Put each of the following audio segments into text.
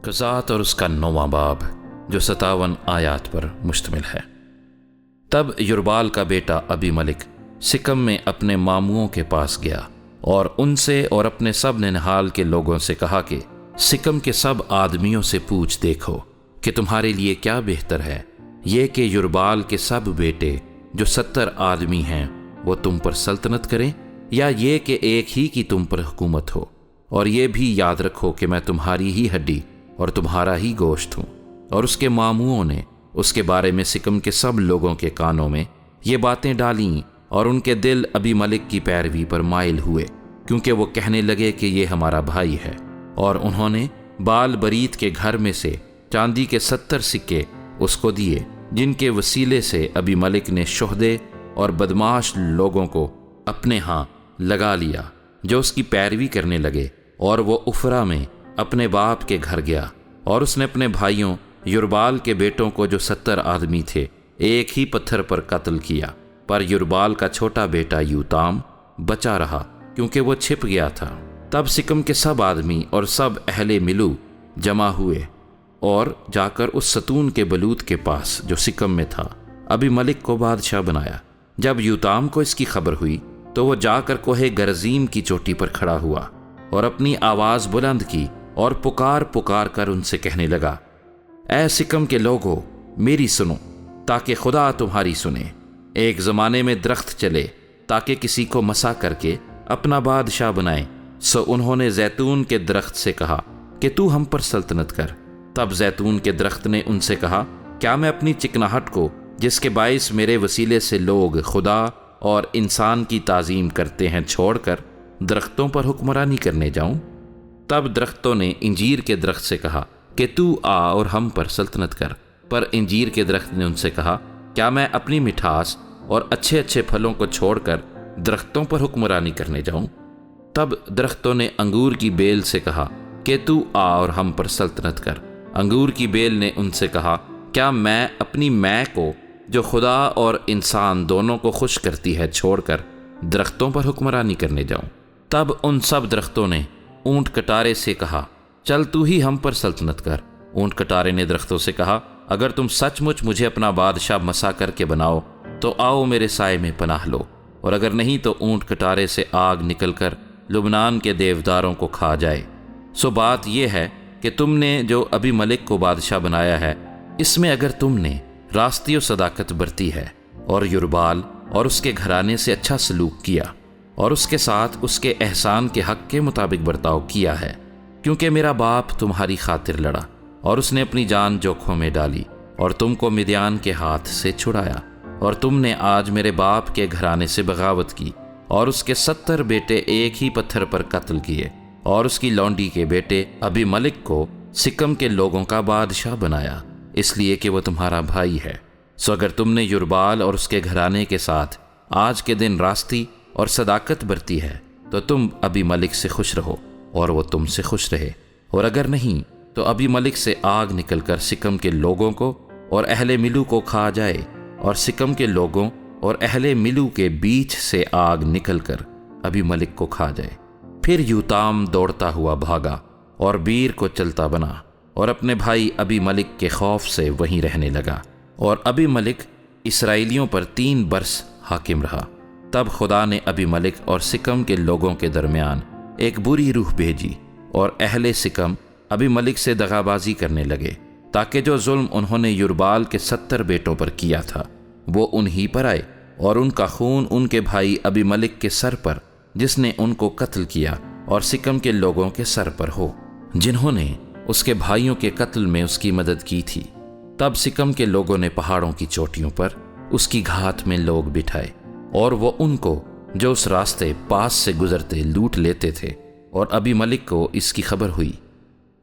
قضات اور اس کا 9واں باب جو 57 آیات پر مشتمل ہے۔ تب یربال کا بیٹا ابی ملک سکم میں اپنے ماموؤں کے پاس گیا اور ان سے اور اپنے سب ننہال کے لوگوں سے کہا کہ سکم کے سب آدمیوں سے پوچھ دیکھو کہ تمہارے لیے کیا بہتر ہے، یہ کہ یربال کے سب بیٹے جو 70 آدمی ہیں وہ تم پر سلطنت کریں، یا یہ کہ ایک ہی کی تم پر حکومت ہو۔ اور یہ بھی یاد رکھو کہ میں تمہاری ہی ہڈی اور تمہارا ہی گوشت ہوں۔ اور اس کے ماموؤں نے اس کے بارے میں سکم کے سب لوگوں کے کانوں میں یہ باتیں ڈالیں، اور ان کے دل ابی ملک کی پیروی پر مائل ہوئے، کیونکہ وہ کہنے لگے کہ یہ ہمارا بھائی ہے۔ اور انہوں نے بال برید کے گھر میں سے چاندی کے 70 سکے اس کو دیے، جن کے وسیلے سے ابی ملک نے شہدے اور بدماش لوگوں کو اپنے ہاں لگا لیا جو اس کی پیروی کرنے لگے۔ اور وہ افرا میں اپنے باپ کے گھر گیا، اور اس نے اپنے بھائیوں یربال کے بیٹوں کو جو 70 آدمی تھے ایک ہی پتھر پر قتل کیا، پر یربال کا چھوٹا بیٹا یوتام بچا رہا کیونکہ وہ چھپ گیا تھا۔ تب سکم کے سب آدمی اور سب اہل ملو جمع ہوئے اور جا کر اس ستون کے بلوت کے پاس جو سکم میں تھا ابی ملک کو بادشاہ بنایا۔ جب یوتام کو اس کی خبر ہوئی تو وہ جا کر کوہ گرزیم کی چوٹی پر کھڑا ہوا اور اپنی آواز بلند کی اور پکار پکار کر ان سے کہنے لگا، اے سکم کے لوگوں، میری سنو تاکہ خدا تمہاری سنے۔ ایک زمانے میں درخت چلے تاکہ کسی کو مسا کر کے اپنا بادشاہ بنائے، سو انہوں نے زیتون کے درخت سے کہا کہ تو ہم پر سلطنت کر۔ تب زیتون کے درخت نے ان سے کہا، کیا میں اپنی چکناہٹ کو جس کے باعث میرے وسیلے سے لوگ خدا اور انسان کی تعظیم کرتے ہیں چھوڑ کر درختوں پر حکمرانی کرنے جاؤں؟ تب درختوں نے انجیر کے درخت سے کہا کہ تو آ اور ہم پر سلطنت کر، پر انجیر کے درخت نے ان سے کہا، کیا میں اپنی مٹھاس اور اچھے اچھے پھلوں کو چھوڑ کر درختوں پر حکمرانی کرنے جاؤں؟ تب درختوں نے انگور کی بیل سے کہا کہ تو آ اور ہم پر سلطنت کر۔ انگور کی بیل نے ان سے کہا، کیا میں اپنی میں کو جو خدا اور انسان دونوں کو خوش کرتی ہے چھوڑ کر درختوں پر حکمرانی کرنے جاؤں؟ تب ان سب درختوں نے اونٹ کٹارے سے کہا، چل تو ہی ہم پر سلطنت کر۔ اونٹ کٹارے نے درختوں سے کہا، اگر تم سچ مچ مجھے اپنا بادشاہ مسا کر کے بناؤ تو آؤ میرے سائے میں پناہ لو، اور اگر نہیں تو اونٹ کٹارے سے آگ نکل کر لبنان کے دیوداروں کو کھا جائے۔ سو بات یہ ہے کہ تم نے جو ابی ملک کو بادشاہ بنایا ہے، اس میں اگر تم نے راستی و صداقت برتی ہے اور یربال اور اس کے گھرانے سے اچھا سلوک کیا اور اس کے ساتھ اس کے احسان کے حق کے مطابق برتاؤ کیا ہے، کیونکہ میرا باپ تمہاری خاطر لڑا اور اس نے اپنی جان جوکھوں میں ڈالی اور تم کو مدیان کے ہاتھ سے چھڑایا، اور تم نے آج میرے باپ کے گھرانے سے بغاوت کی اور اس کے 70 بیٹے ایک ہی پتھر پر قتل کیے، اور اس کی لونڈی کے بیٹے ابی ملک کو سکم کے لوگوں کا بادشاہ بنایا، اس لیے کہ وہ تمہارا بھائی ہے۔ سو اگر تم نے یربال اور اس کے گھرانے کے ساتھ آج کے دن راستی اور صداقت برتی ہے تو تم ابی ملک سے خوش رہو اور وہ تم سے خوش رہے، اور اگر نہیں تو ابی ملک سے آگ نکل کر سکم کے لوگوں کو اور اہل ملو کو کھا جائے، اور سکم کے لوگوں اور اہل ملو کے بیچ سے آگ نکل کر ابی ملک کو کھا جائے۔ پھر یوتام دوڑتا ہوا بھاگا اور بیر کو چلتا بنا اور اپنے بھائی ابی ملک کے خوف سے وہیں رہنے لگا، اور ابی ملک اسرائیلیوں پر 3 برس حاکم رہا۔ تب خدا نے ابی ملک اور سکم کے لوگوں کے درمیان ایک بری روح بھیجی، اور اہل سکم ابی ملک سے دغابازی کرنے لگے، تاکہ جو ظلم انہوں نے یربال کے 70 بیٹوں پر کیا تھا وہ انہی پر آئے، اور ان کا خون ان کے بھائی ابی ملک کے سر پر جس نے ان کو قتل کیا اور سکم کے لوگوں کے سر پر ہو جنہوں نے اس کے بھائیوں کے قتل میں اس کی مدد کی تھی۔ تب سکم کے لوگوں نے پہاڑوں کی چوٹیوں پر اس کی گھات میں لوگ بٹھائے، اور وہ ان کو جو اس راستے پاس سے گزرتے لوٹ لیتے تھے، اور ابی ملک کو اس کی خبر ہوئی۔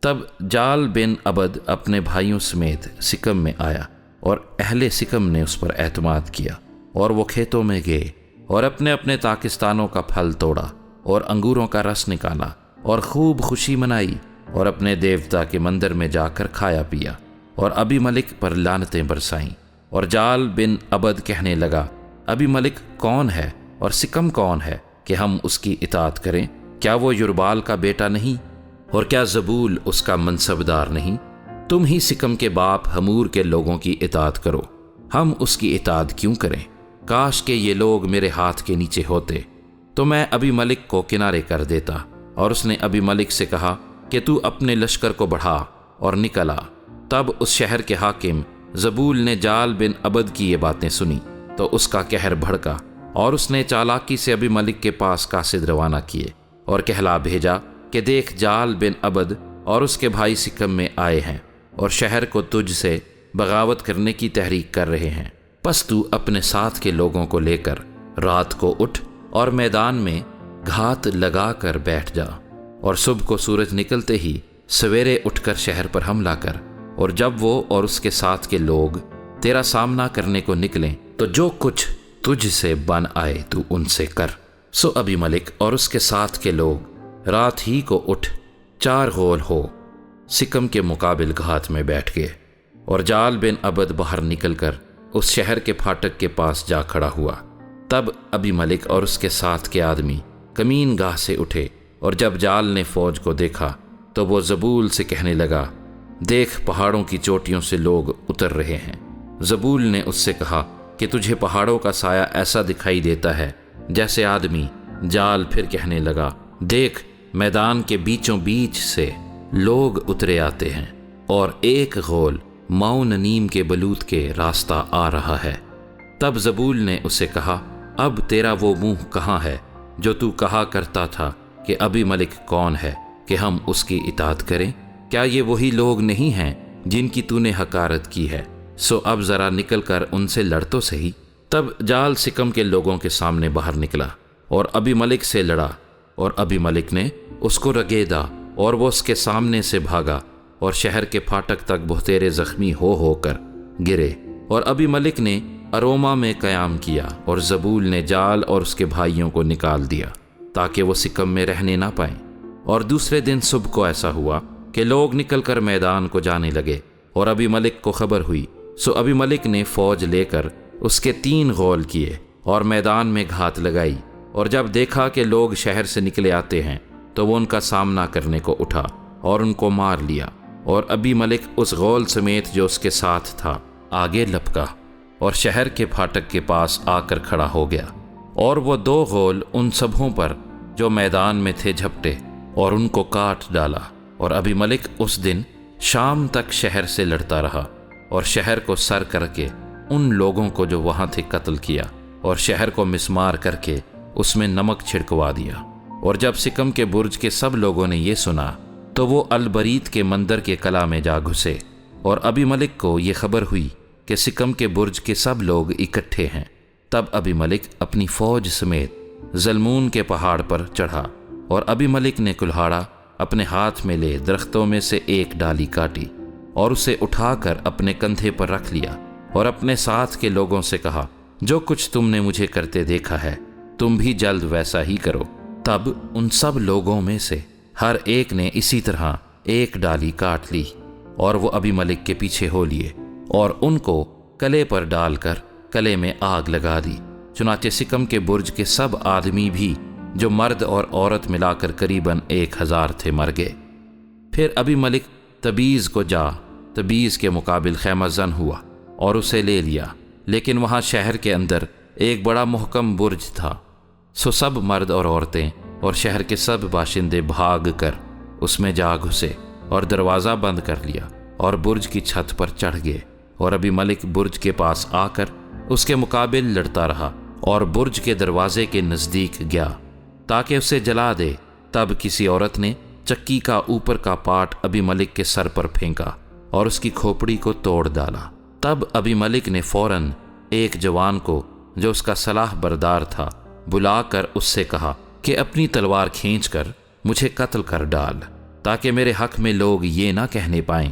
تب جال بن عبد اپنے بھائیوں سمیت سکم میں آیا، اور اہل سکم نے اس پر اعتماد کیا، اور وہ کھیتوں میں گئے اور اپنے اپنے تاکستانوں کا پھل توڑا اور انگوروں کا رس نکالا اور خوب خوشی منائی، اور اپنے دیوتا کے مندر میں جا کر کھایا پیا اور ابی ملک پر لعنتیں برسائیں۔ اور جال بن عبد کہنے لگا، ابی ملک کون ہے اور سکم کون ہے کہ ہم اس کی اطاعت کریں؟ کیا وہ یربال کا بیٹا نہیں؟ اور کیا زبول اس کا منصبدار نہیں؟ تم ہی سکم کے باپ حمور کے لوگوں کی اطاعت کرو، ہم اس کی اطاعت کیوں کریں؟ کاش کہ یہ لوگ میرے ہاتھ کے نیچے ہوتے تو میں ابی ملک کو کنارے کر دیتا۔ اور اس نے ابی ملک سے کہا کہ تو اپنے لشکر کو بڑھا اور نکل آ۔ تب اس شہر کے حاکم زبول نے جال بن عبد کی یہ باتیں سنی تو اس کا قہر بھڑکا، اور اس نے چالاکی سے ابی ملک کے پاس قاصد روانہ کیے اور کہلا بھیجا کہ دیکھ، جال بن عبد اور اس کے بھائی سکم میں آئے ہیں اور شہر کو تجھ سے بغاوت کرنے کی تحریک کر رہے ہیں۔ پس تو اپنے ساتھ کے لوگوں کو لے کر رات کو اٹھ اور میدان میں گھات لگا کر بیٹھ جا، اور صبح کو سورج نکلتے ہی سویرے اٹھ کر شہر پر حملہ کر، اور جب وہ اور اس کے ساتھ کے لوگ تیرا سامنا کرنے کو نکلیں تو جو کچھ تجھ سے بن آئے تو ان سے کر۔ سو ابی ملک اور اس کے ساتھ کے لوگ رات ہی کو اٹھ 4 غول ہو سکم کے مقابل گھات میں بیٹھ گئے، اور جال بن عبد باہر نکل کر اس شہر کے پھاٹک کے پاس جا کھڑا ہوا۔ تب ابی ملک اور اس کے ساتھ کے آدمی کمین گاہ سے اٹھے، اور جب جال نے فوج کو دیکھا تو وہ زبول سے کہنے لگا، دیکھ، پہاڑوں کی چوٹیوں سے لوگ اتر رہے ہیں۔ زبول نے اس سے کہا کہ تجھے پہاڑوں کا سایہ ایسا دکھائی دیتا ہے جیسے آدمی۔ جال پھر کہنے لگا، دیکھ، میدان کے بیچوں بیچ سے لوگ اترے آتے ہیں، اور ایک غول معون نیم کے بلوط کے راستہ آ رہا ہے۔ تب زبول نے اسے کہا، اب تیرا وہ منہ کہاں ہے جو تو کہا کرتا تھا کہ ابی ملک کون ہے کہ ہم اس کی اطاعت کریں؟ کیا یہ وہی لوگ نہیں ہیں جن کی تو نے حقارت کی ہے؟ سو اب ذرا نکل کر ان سے لڑ تو سہی۔ تب جال سکم کے لوگوں کے سامنے باہر نکلا اور ابی ملک سے لڑا، اور ابی ملک نے اس کو رگیدا، اور وہ اس کے سامنے سے بھاگا اور شہر کے پھاٹک تک بہتیرے زخمی ہو کر گرے۔ اور ابی ملک نے اروما میں قیام کیا، اور زبول نے جال اور اس کے بھائیوں کو نکال دیا تاکہ وہ سکم میں رہنے نہ پائیں۔ اور دوسرے دن صبح کو ایسا ہوا کہ لوگ نکل کر میدان کو جانے لگے، اور ابی ملک کو خبر ہوئی۔ سو ابی ملک نے فوج لے کر اس کے 3 غول کیے اور میدان میں گھات لگائی، اور جب دیکھا کہ لوگ شہر سے نکلے آتے ہیں تو وہ ان کا سامنا کرنے کو اٹھا اور ان کو مار لیا۔ اور ابی ملک اس غول سمیت جو اس کے ساتھ تھا آگے لپکا اور شہر کے پھاٹک کے پاس آ کر کھڑا ہو گیا، اور وہ 2 غول ان سبھوں پر جو میدان میں تھے جھپٹے اور ان کو کاٹ ڈالا۔ اور ابی ملک اس دن شام تک شہر سے لڑتا رہا، اور شہر کو سر کر کے ان لوگوں کو جو وہاں تھے قتل کیا، اور شہر کو مسمار کر کے اس میں نمک چھڑکوا دیا۔ اور جب سکم کے برج کے سب لوگوں نے یہ سنا تو وہ البریت کے مندر کے قلعہ میں جا گھسے، اور ابی ملک کو یہ خبر ہوئی کہ سکم کے برج کے سب لوگ اکٹھے ہیں۔ تب ابی ملک اپنی فوج سمیت زلمون کے پہاڑ پر چڑھا، اور ابی ملک نے کلہاڑا اپنے ہاتھ میں لے درختوں میں سے ایک ڈالی کاٹی، اور اسے اٹھا کر اپنے کندھے پر رکھ لیا، اور اپنے ساتھ کے لوگوں سے کہا، جو کچھ تم نے مجھے کرتے دیکھا ہے تم بھی جلد ویسا ہی کرو۔ تب ان سب لوگوں میں سے ہر ایک نے اسی طرح ایک ڈالی کاٹ لی، اور وہ ابی ملک کے پیچھے ہو لیے، اور ان کو کلے پر ڈال کر کلے میں آگ لگا دی۔ چنانچہ سکم کے برج کے سب آدمی بھی جو مرد اور عورت ملا کر قریباً 1000 تھے مر گئے۔ پھر ابی ملک تبیز کو جا تبیز کے مقابل خیمہ زن ہوا اور اسے لے لیا، لیکن وہاں شہر کے اندر ایک بڑا محکم برج تھا۔ سو سب مرد اور عورتیں اور شہر کے سب باشندے بھاگ کر اس میں جا گھسے اور دروازہ بند کر لیا، اور برج کی چھت پر چڑھ گئے۔ اور ابی ملک برج کے پاس آ کر اس کے مقابل لڑتا رہا، اور برج کے دروازے کے نزدیک گیا تاکہ اسے جلا دے۔ تب کسی عورت نے چکی کا اوپر کا پارٹ ابی ملک کے سر پر پھینکا اور اس کی کھوپڑی کو توڑ ڈالا۔ تب ابی ملک نے فوراً ایک جوان کو جو اس کا سلاح بردار تھا بلا کر اس سے کہا کہ اپنی تلوار کھینچ کر مجھے قتل کر ڈال، تاکہ میرے حق میں لوگ یہ نہ کہنے پائیں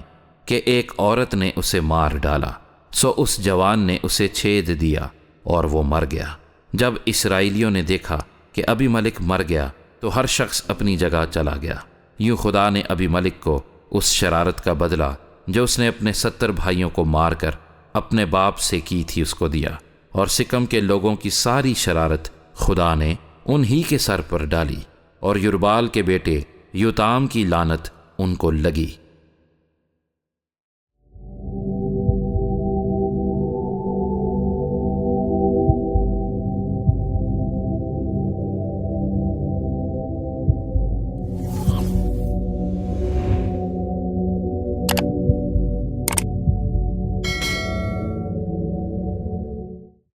کہ ایک عورت نے اسے مار ڈالا۔ سو اس جوان نے اسے چھید دیا اور وہ مر گیا۔ جب اسرائیلیوں نے دیکھا کہ ابی ملک مر گیا تو ہر شخص اپنی جگہ چلا گیا۔ یوں خدا نے ابی ملک کو اس شرارت کا بدلہ جو اس نے اپنے 70 بھائیوں کو مار کر اپنے باپ سے کی تھی اس کو دیا، اور سکم کے لوگوں کی ساری شرارت خدا نے انہی کے سر پر ڈالی۔ اور یربال کے بیٹے یوتام کی لعنت ان کو لگی۔